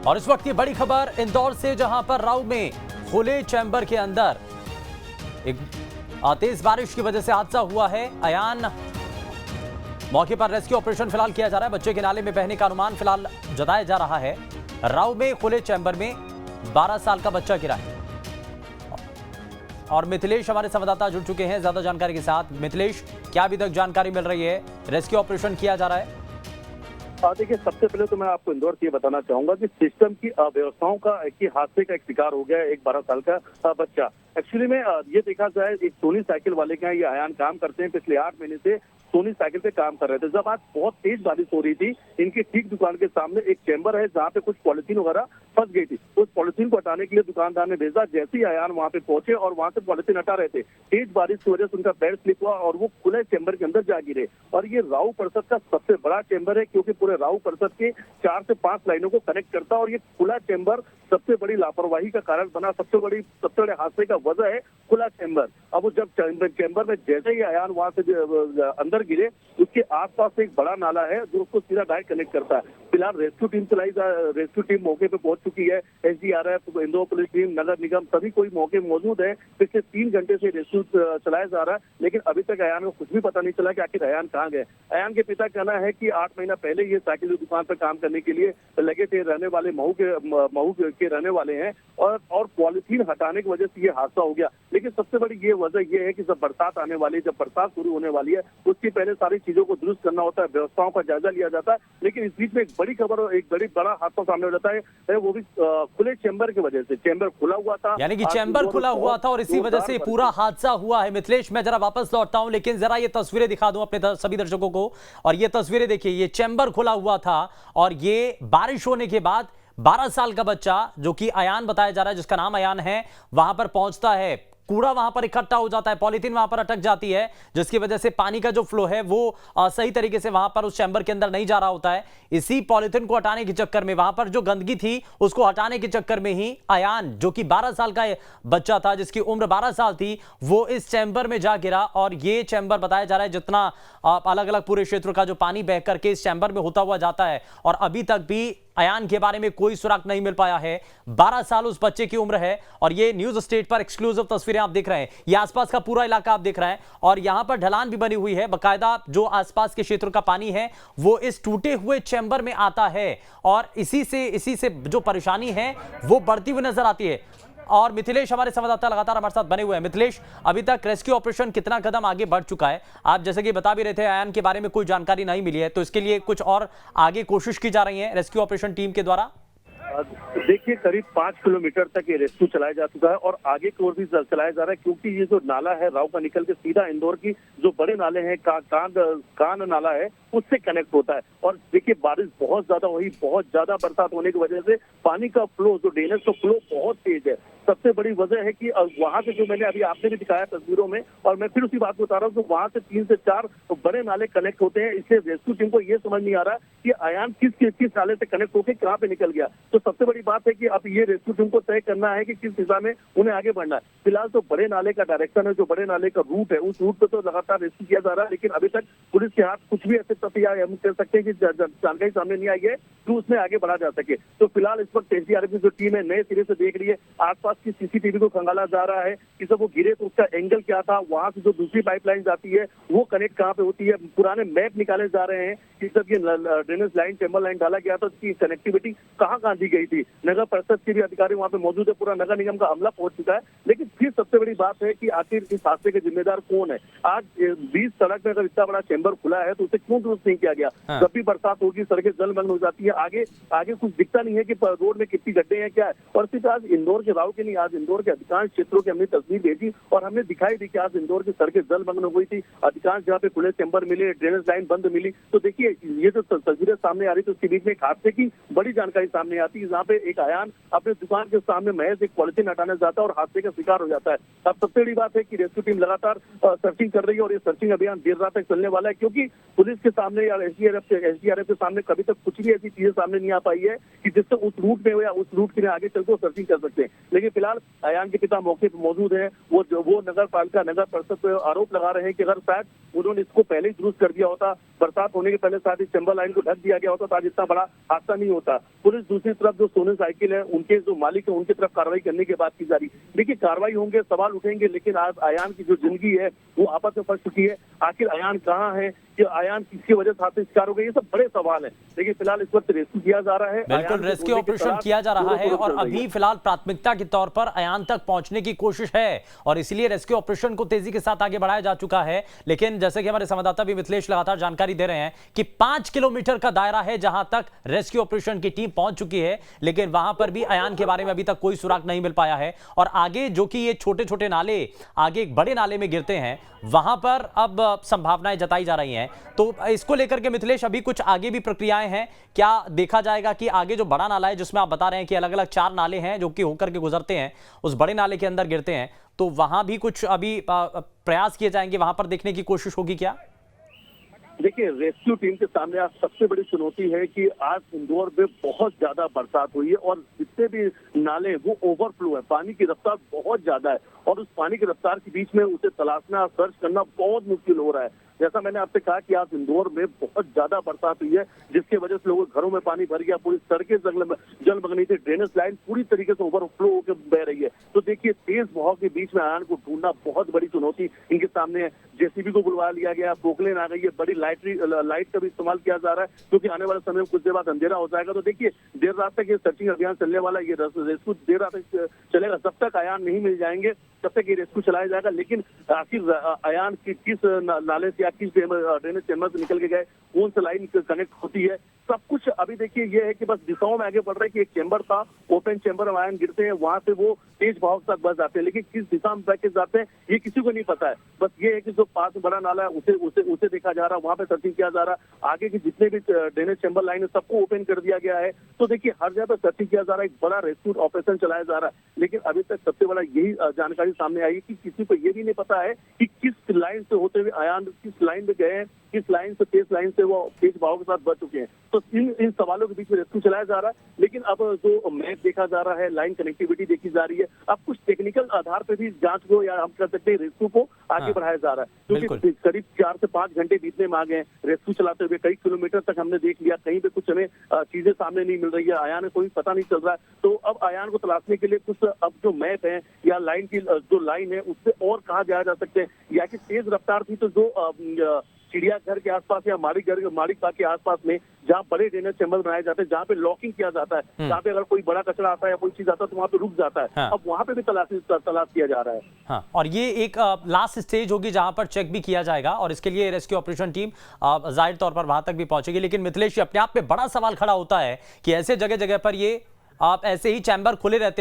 और इस वक्त की बड़ी खबर इंदौर से, जहां पर राव में खुले चैम्बर के अंदर एक तेज बारिश की वजह से हादसा हुआ है। अयान मौके पर रेस्क्यू ऑपरेशन फिलहाल किया जा रहा है। बच्चे के नाले में बहने का अनुमान फिलहाल जताया जा रहा है। राव में खुले चैम्बर में 12 साल का बच्चा गिरा है। और मिथिलेश हमारे संवाददाता जुड़ चुके हैं ज्यादा जानकारी के साथ। मिथिलेश, क्या अभी तक जानकारी मिल रही है? रेस्क्यू ऑपरेशन किया जा रहा है। देखिए, सबसे पहले तो मैं आपको इंदौर से ये बताना चाहूंगा कि सिस्टम की अव्यवस्थाओं का हादसे का एक शिकार हो गया है एक 12 साल का बच्चा। एक्चुअली में ये देखा जाए, एक सोनी साइकिल वाले के यहाँ ये अयान काम करते हैं। पिछले 8 महीने से सोनी साइकिल पे काम कर रहे थे। जब आज बहुत तेज बारिश हो रही थी, इनकी ठीक दुकान के सामने एक चैम्बर है जहाँ पे कुछ पॉलिथीन वगैरह फंस गई थी। उस पॉलिथीन को हटाने के लिए दुकानदार ने भेजा। जैसे ही अयान वहाँ पे पहुंचे और वहाँ से पॉलिथीन हटा रहे थे, तेज बारिश की वजह से उनका पैर स्लिप हुआ और वो खुले चैम्बर के अंदर जा गिरे। और ये राव परिषद का सबसे बड़ा चैम्बर है, क्योंकि पूरे राव परिषद के 4 से 5 लाइनों को कनेक्ट करता है। और ये खुला चैम्बर सबसे बड़ी लापरवाही का कारण बना। सबसे बड़े हादसे का वजह है खुला चैम्बर। अब वो जब चैम्बर में जैसे ही अयान वहां से अंदर गिरे, उसके आसपास एक बड़ा नाला है जो उसको सीधा डायरेक्ट कनेक्ट करता है। फिलहाल रेस्क्यू टीम मौके पे पहुंच चुकी है। एसडीआरएफ, इंदौर पुलिस टीम, नगर निगम, सभी कोई मौके मौजूद है। पिछले 3 घंटे से रेस्क्यू चलाया जा रहा है, लेकिन अभी तक अयान को कुछ भी पता नहीं चला कि आखिर अयान कहाँ गए। अयान के पिता कहना है कि 8 महीना पहले ये साइकिल की दुकान पर काम करने के लिए लगे थे। रहने वाले महू के रहने वाले हैं और पॉलिथीन हटाने की वजह से ये हादसा हो गया। लेकिन सबसे बड़ी ये वजह ये है कि जब बरसात आने वाली है, जब बरसात शुरू होने वाली है, उसके पहले सारी चीजों को दुरुस्त करना होता है, व्यवस्थाओं का जायजा लिया जाता है। लेकिन इस बीच में एक बड़ी खबर और एक बड़ा हादसा सामने हो जाता है, वो भी खुले चैम्बर की वजह से। चैम्बर खुला हुआ था, यानी कि चैम्बर खुला हुआ था और इसी वजह से पूरा हादसा हुआ है। मिथिलेश, मैं जरा वापस लौटता हूं, लेकिन जरा ये तस्वीरें दिखा दूं अपने सभी दर्शकों को। और ये तस्वीरें देखिए, ये चैम्बर खुला हुआ था और ये बारिश होने के बाद 12 साल का बच्चा, जो कि अयान बताया जा रहा है, जिसका नाम अयान है, वहां पर पहुंचता है। कूड़ा वहां पर इकट्ठा हो जाता है, पॉलिथीन वहां पर अटक जाती है, जिसकी वजह से पानी का जो फ्लो है वो सही तरीके से वहां पर उस चैम्बर के अंदर नहीं जा रहा होता है। इसी पॉलिथीन को हटाने के चक्कर में, वहां पर जो गंदगी थी उसको हटाने के चक्कर में ही अयान, जो कि 12 साल का बच्चा था, जिसकी उम्र 12 साल थी, वो इस चैम्बर में जा गिरा। और ये चैम्बर बताया जा रहा है, जितना अलग अलग पूरे क्षेत्र का जो पानी बह करके इस चैम्बर में होता हुआ जाता है, और अभी तक भी अयान के बारे में कोई सुराग नहीं मिल पाया है। 12 साल उस बच्चे की उम्र है। और ये न्यूज स्टेट पर एक्सक्लूसिव तस्वीरें आप देख रहे हैं। ये आसपास का पूरा इलाका आप देख रहे हैं और यहां पर ढलान भी बनी हुई है। बकायदा जो आसपास के क्षेत्र का पानी है वो इस टूटे हुए चैम्बर में आता है और इसी से जो परेशानी है वो बढ़ती हुई नजर आती है। और मिथिलेश, हमारे संवाददाता लगातार हमारे साथ बने हुए हैं। मिथिलेश, अभी तक रेस्क्यू ऑपरेशन कितना कदम आगे बढ़ चुका है? आप जैसे कि बता भी रहे थे, अयान के बारे में कोई जानकारी नहीं मिली है, तो इसके लिए कुछ और आगे कोशिश की जा रही है रेस्क्यू ऑपरेशन टीम के द्वारा? देखिए, करीब 5 किलोमीटर तक ये रेस्क्यू चलाया जा चुका है और आगे की ओर भी चलाया जा रहा है, क्योंकि ये जो नाला है राव का निकल के सीधा इंदौर की जो बड़े नाले हैं, कान नाला है, उससे कनेक्ट होता है। और देखिए, बारिश बहुत ज्यादा हुई, बहुत ज्यादा बरसात होने की वजह से पानी का फ्लो, जो ड्रेनेज का फ्लो बहुत तेज है। सबसे बड़ी वजह है कि वहां से, जो मैंने अभी आपने भी दिखाया तस्वीरों में, और मैं फिर उसी बात को बता रहा हूँ, तो वहां से 3 से 4 बड़े नाले कनेक्ट होते हैं। इसलिए रेस्क्यू टीम को ये समझ नहीं आ रहा कि अयान किस नाले से कनेक्ट होकर कहाँ पे निकल गया। तो सबसे बड़ी बात है कि अब ये रेस्क्यू टीम को तय करना है कि किस दिशा में उन्हें आगे बढ़ना है। फिलहाल तो बड़े नाले का डायरेक्शन है, जो बड़े नाले का रूट है, उस रूट पे तो लगातार रेस्क्यू किया जा रहा है। लेकिन अभी तक पुलिस के हाथ कुछ भी ऐसे तथ्य हम कह सकते हैं कि जानकारी सामने नहीं आई है कि उसमें आगे बढ़ा जा सके। तो फिलहाल इस वक्त एसडीआरएफ की जो टीम है नए सिरे से देख रही है, आसपास की सीसीटीवी को खंगाला जा रहा है कि जब वो गिरे तो उसका एंगल क्या था, वहां से जो दूसरी पाइपलाइन जाती है वो कनेक्ट कहाँ पे होती है। पुराने मैप निकाले जा रहे हैं कि जब ये ड्रेनेज लाइन, चैम्बर लाइन डाला गया था, उसकी कनेक्टिविटी कहाँ दी गई थी। नगर परिषद के भी अधिकारी वहां पे मौजूद है, पूरा नगर निगम का अमला पहुंच चुका है। लेकिन फिर सबसे बड़ी बात है कि आखिर इस हादसे के जिम्मेदार कौन है। आज 20 सड़क में अगर इतना बड़ा चैम्बर खुला है तो उसे क्यों दुरुस्त नहीं किया गया? जब भी बरसात होगी, सड़कें जलमग्न हो जाती है, आगे कुछ दिखता नहीं है कि रोड में कितनी गड्ढे हैं, क्या है। और सिर्फ आज इंदौर के राव के नहीं, आज इंदौर के अधिकांश क्षेत्रों की हमने तस्वीर भेजी और हमने दिखाई दी कि आज इंदौर की सड़कें जलमग्न हो गई थी। अधिकांश जहाँ पे खुले चैम्बर मिले, ड्रेनेज लाइन बंद मिली। तो देखिए, ये जो तस्वीरें सामने आ रही थी, उसके बीच में एक हादसे की बड़ी जानकारी सामने आती है, जहाँ पे एक अयान अपने दुकान के सामने महज एक पॉलिथीन हटाने जाता है और हादसे का शिकार हो जाता है। अब सबसे बड़ी बात है कि रेस्क्यू टीम लगातार सर्चिंग कर रही है और ये सर्चिंग अभियान देर रात तक चलने वाला है, क्योंकि पुलिस के सामने या एसडीआरएफ के सामने कभी तक कुछ भी ऐसी चीजें सामने नहीं आ पाई है कि जिससे उस रूट में या उस रूट के लिए आगे चलकर सर्चिंग कर सकते हैं। लेकिन फिलहाल अयान के पिता मौके पर मौजूद है। वो नगर परिषद पे आरोप लगा रहे हैं कि अगर शायद उन्होंने इसको पहले ही दुरुस्त कर दिया होता, बरसात होने के पहले साथ ही चैम्बर लाइन को ढक दिया गया होता, तो आज इतना बड़ा हादसा नहीं होता। पुलिस दूसरी तरफ जो सोने साइकिल है उनके जो मालिक है उनकी तरफ कार्रवाई करने की बात की जा रही। देखिए कार्रवाई होंगे, सवाल उठेंगे, लेकिन आज अयान की जो जिंदगी है वो आपस में फंस चुकी है। आखिर अयान कहाँ है, कि अयान किसकी वजह से हादसे शिकार हो गए, ये सब बड़े सवाल है। देखिए फिलहाल इस वक्त रेस्क्यू किया जा रहा है, बिल्कुल रेस्क्यू ऑपरेशन किया जा रहा है और अभी फिलहाल प्राथमिकता के तौर पर अयान तक पहुंचने की कोशिश है और इसलिए रेस्क्यू ऑपरेशन को तेजी के साथ आगे बढ़ाया जा चुका है। लेकिन जैसे कि हमारे संवाददाता भी मिथिलेश लगातार जानकारी दे रहे हैं कि 5 किलोमीटर का दायरा है जहां तक रेस्क्यू ऑपरेशन की टीम पहुंच चुकी है, लेकिन वहां पर भी अयान के बारे में अभी तक कोई सुराग नहीं मिल पाया है। और आगे जो कि ये छोटे छोटे नाले आगे एक बड़े नाले में गिरते हैं, वहां पर अब संभावनाएं जताई जा रही हैं। तो इसको लेकर के मिथिलेश अभी कुछ आगे भी प्रक्रियाएं हैं क्या? देखा जाएगा कि आगे जो बड़ा नाला है जिसमें आप बता रहे हैं कि अलग अलग 4 नाले हैं जो कि होकर के गुजरते हैं, उस बड़े नाले के अंदर गिरते हैं, तो वहां भी कुछ अभी प्रयास किए जाएंगे, वहां पर देखने की कोशिश होगी क्या? देखिए रेस्क्यू टीम के सामने आज सबसे बड़ी चुनौती है कि आज इंदौर में बहुत ज्यादा बरसात हुई है और जितने भी नाले वो ओवरफ्लो है, पानी की रफ्तार बहुत ज्यादा है और उस पानी की रफ्तार के बीच में उसे तलाशना, सर्च करना बहुत मुश्किल हो रहा है। जैसा मैंने आपसे कहा कि आज इंदौर में बहुत ज्यादा बरसात हुई है जिसकी वजह से लोगों के घरों में पानी भर गया, पूरी सड़कें जलमग्न थी, ड्रेनेज लाइन पूरी तरीके से ओवरफ्लो होकर बह रही है। तो देखिए तेज बहाव के बीच में अयान को ढूंढना बहुत बड़ी चुनौती इनके सामने है। जेसीबी को बुलवा लिया गया, पोकलेन आ गई है, बड़ी लाइट का भी इस्तेमाल किया जा रहा है क्योंकि आने वाले समय में कुछ देर बाद अंधेरा हो जाएगा। तो देखिए देर रात तक ये सर्चिंग अभियान चलने वाला, ये रेस्क्यू देर रात तक चलेगा। जब तक अयान नहीं मिल जाएंगे तब तक ये रेस्क्यू चलाया जाएगा। लेकिन आखिर अयान की किस नाले से या किस ड्रेनेज चैम्बर से निकल के गए, कौन सी लाइन कनेक्ट होती है, सब कुछ अभी देखिए ये है कि बस दिशाओं में आगे बढ़ रहा है कि एक चैम्बर था, ओपन चैम्बर में अयान गिरते हैं, वहां से वो तेज बहाव के साथ बच जाते हैं, लेकिन किस दिशा में पैकेज जाते हैं ये किसी को नहीं पता है। बस ये है कि जो पास में बड़ा नाला है उसे देखा जा रहा है, वहां पे सर्चिंग किया जा रहा है। आगे के जितने भी ड्रेनेज चैम्बर लाइन है सबको ओपन कर दिया गया है। तो देखिए हर जगह पर सर्चिंग किया जा रहा है, एक बड़ा रेस्क्यू ऑपरेशन चलाया जा रहा है। लेकिन अभी तक सबसे बड़ा यही जानकारी सामने आई है कि किसी को ये भी नहीं पता है कि किस लाइन से होते हुए अयान किस लाइन में गए हैं, किस लाइन से तेज लाइन से वो तेज बहाव के साथ बच चुके हैं। तो इन सवालों के बीच में रेस्क्यू चलाया जा रहा है। लेकिन अब जो मैप देखा जा रहा है, लाइन कनेक्टिविटी देखी जा रही है, अब कुछ टेक्निकल आधार पर भी जांच को या हम कर सकते हैं रेस्क्यू को आगे बढ़ाया जा रहा है क्योंकि करीब 4 से 5 घंटे बीतने में आ गए रेस्क्यू चलाते हुए। कई किलोमीटर तक हमने देख लिया, कहीं पे कुछ हमें चीजें सामने नहीं मिल रही है, अयान कोई पता नहीं चल रहा है। तो अब अयान को तलाशने के लिए कुछ अब जो मैप है या लाइन की जो लाइन है उससे और कहाँ जाया जा सकते हैं, या कि तेज रफ्तार थी तो जो चिड़ियाघर के आसपास या माड़ी बाग के आसपास में जहाँ बड़े ड्रेनेज चैम्बर बनाए जाते हैं, जहाँ पे लॉकिंग किया जाता है, जहाँ पे अगर कोई बड़ा कचरा आता है या कोई चीज आता है तो वहाँ पे रुक जाता है। हाँ। अब वहाँ पे भी तलाश किया जा रहा है। हाँ, और ये एक लास्ट स्टेज होगी जहां पर चेक भी किया जाएगा और इसके लिए रेस्क्यू ऑपरेशन टीम जाहिर तौर पर वहां तक भी पहुंचेगी। लेकिन मिथिलेश अपने आप में बड़ा सवाल खड़ा होता है कि ऐसे जगह जगह पर ये आप ऐसे ही चैम्बर खुले रहते हैं